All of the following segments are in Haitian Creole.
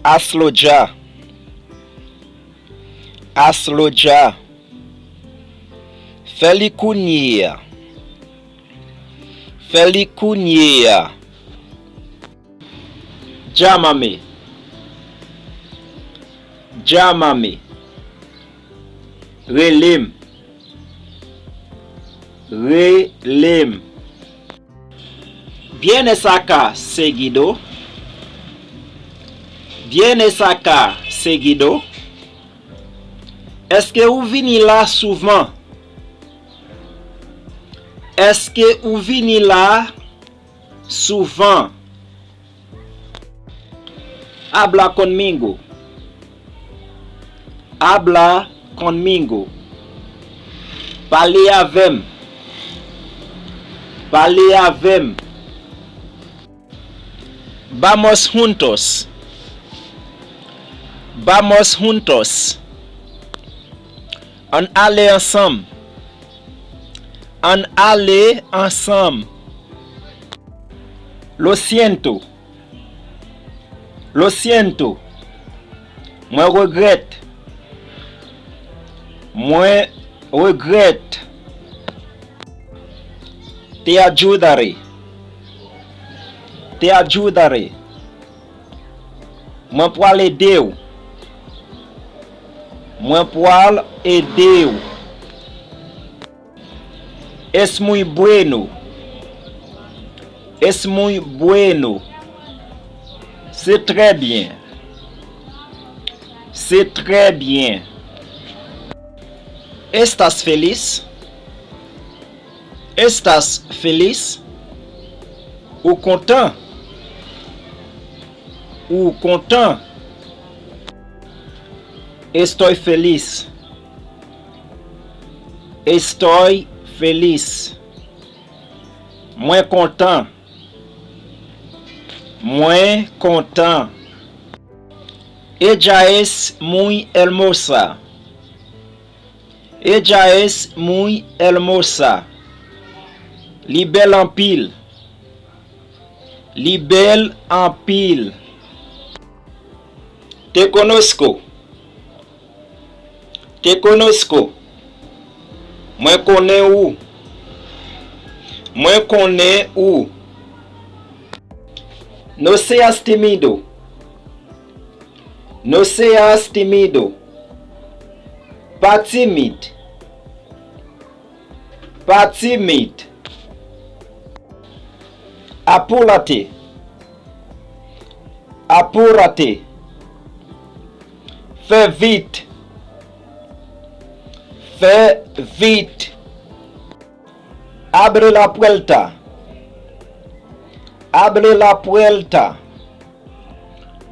Asloja. Asloja. Felikunia. Felikunia. Jamame. Jamame. Relim. Relim. Viene saca seguido. Viene saca seguido. Est-ce que vous venez là souvent? Est-ce que vous venez là souvent? Habla conmigo. Habla conmigo. Parlez avec. Parlez avec. Vamos juntos. Vamos juntos. On allait ensemble. On allait ensemble. Lo siento. Lo siento. Moi regrette. Moi regrette. Te ayudaré. Te ayudaré. Moi pour aider. Moi pour aider. Es muy bueno. Es muy bueno. C'est très bien. C'est très bien. Estás feliz? Estás feliz? Ou content? Ou content? Estoy feliz. Estoy feliz. Muy content. Muy content. Ella es muy hermosa. Ella es muy hermosa. Li belle en pile. Li belle en pile. Te conozco. Te conozco. Moi connais où? Moi connais où? No seas tímido. No seas tímido. Pas timide. Pas timide. Apúrate. Apúrate. Fais vite. Fais vite. Abre la puerta. Abre la puerta.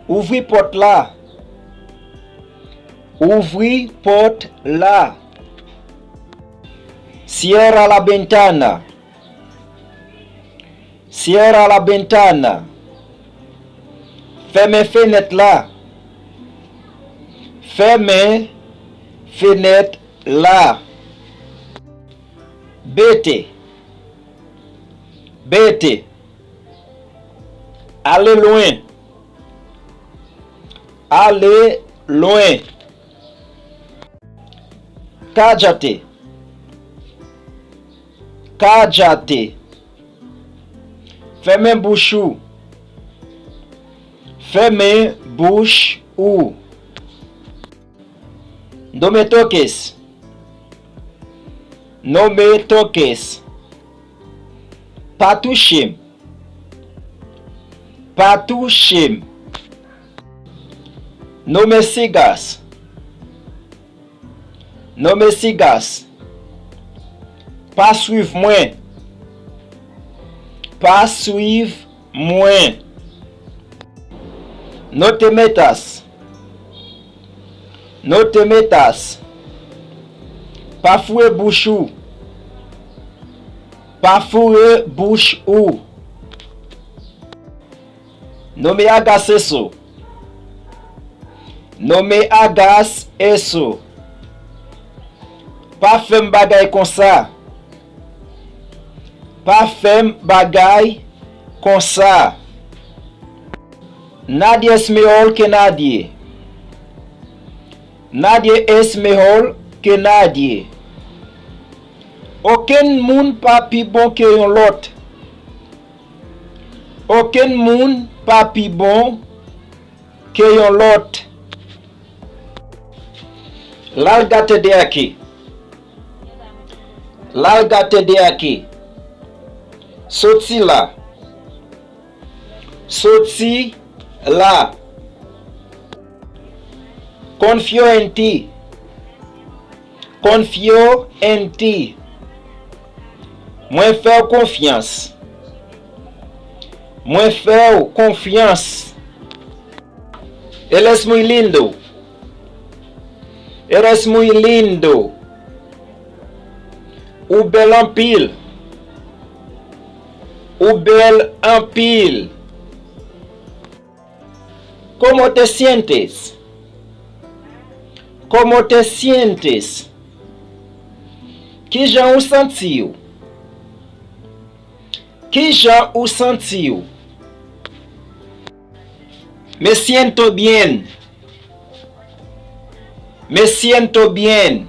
Ouvri porte là. Ouvri porte là. Cierra la ventana. Cierra la ventana. Ferme fenêtre là. Ferme fenêtre là. Vete. Vete. Allez loin. Allez loin. Cállate. Cállate. Ferme bouche ou. Ferme bouche ou. No me toques. No me toques. Pas toucher. Pas toucher. No me sigas. No me sigas. Pas suivre moi. Pas suivre moi. No te metas. No te metas. Pas fouer bouche ou. Pas fouer bouche ou. No me hagas eso. No me hagas eso. Pas fem bagay comme ça. Pas fem bagay comme ça. Nadie es mejor que nadie. Nadie es mejor que nadie. Aucun moun pa pi bon que yon lot. Aucun moun pa pi bon que yon lot. Lal gate de aki. Lal gate de aki. Soti la. Soti la. Confio en ti. Confio en ti. Mwen fè ou confiance. Mwen fè ou confiance. Eres muy lindo. Eres muy lindo. Ou bel en pile. Ou bel en pile. ¿Cómo te sientes? ¿Cómo te sientes? Qui jan ou senti ou? Qui jan ou senti ou? Me siento bien. Me siento bien.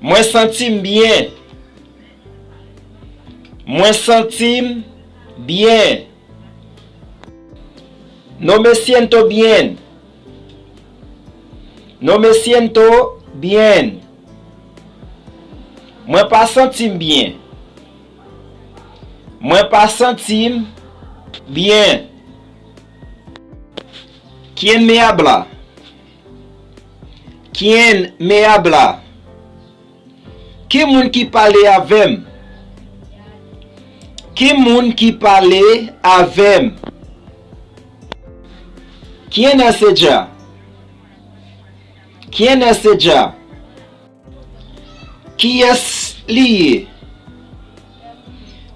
Mwen sentim bien. Mwen sentim bien. No me siento bien. No me siento bien. Mwen pa sentim bien. Mwen pa sentim bien. ¿Quién me habla? ¿Quién me habla? Qui moun ki pale avem? Qui moun ki pale avem? ¿Quién es ella? ¿Quién es ella? Qui es lié?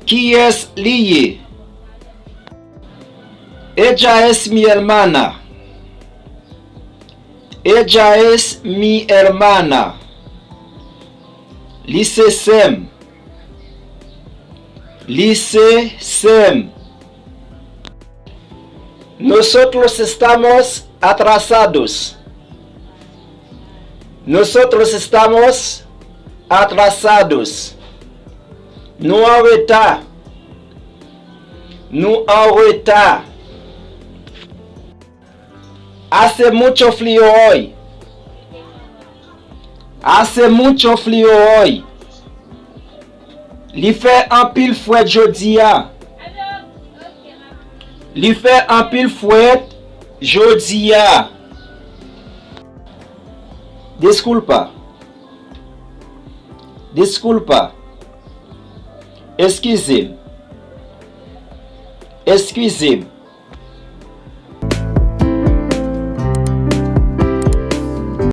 Qui es lié? Ella es mi hermana. Ella es mi hermana. Lice sem. Lice sem. Nosotros estamos atrasados. Nosotros estamos atrasados. Nous en retard. Nous en retard. Hace mucho frío hoy. Hace mucho frío hoy. Li fait un pile fouet jodi a. Li fait un pile fouet jodi a. Disculpa. Disculpa. Excusez. Excusez.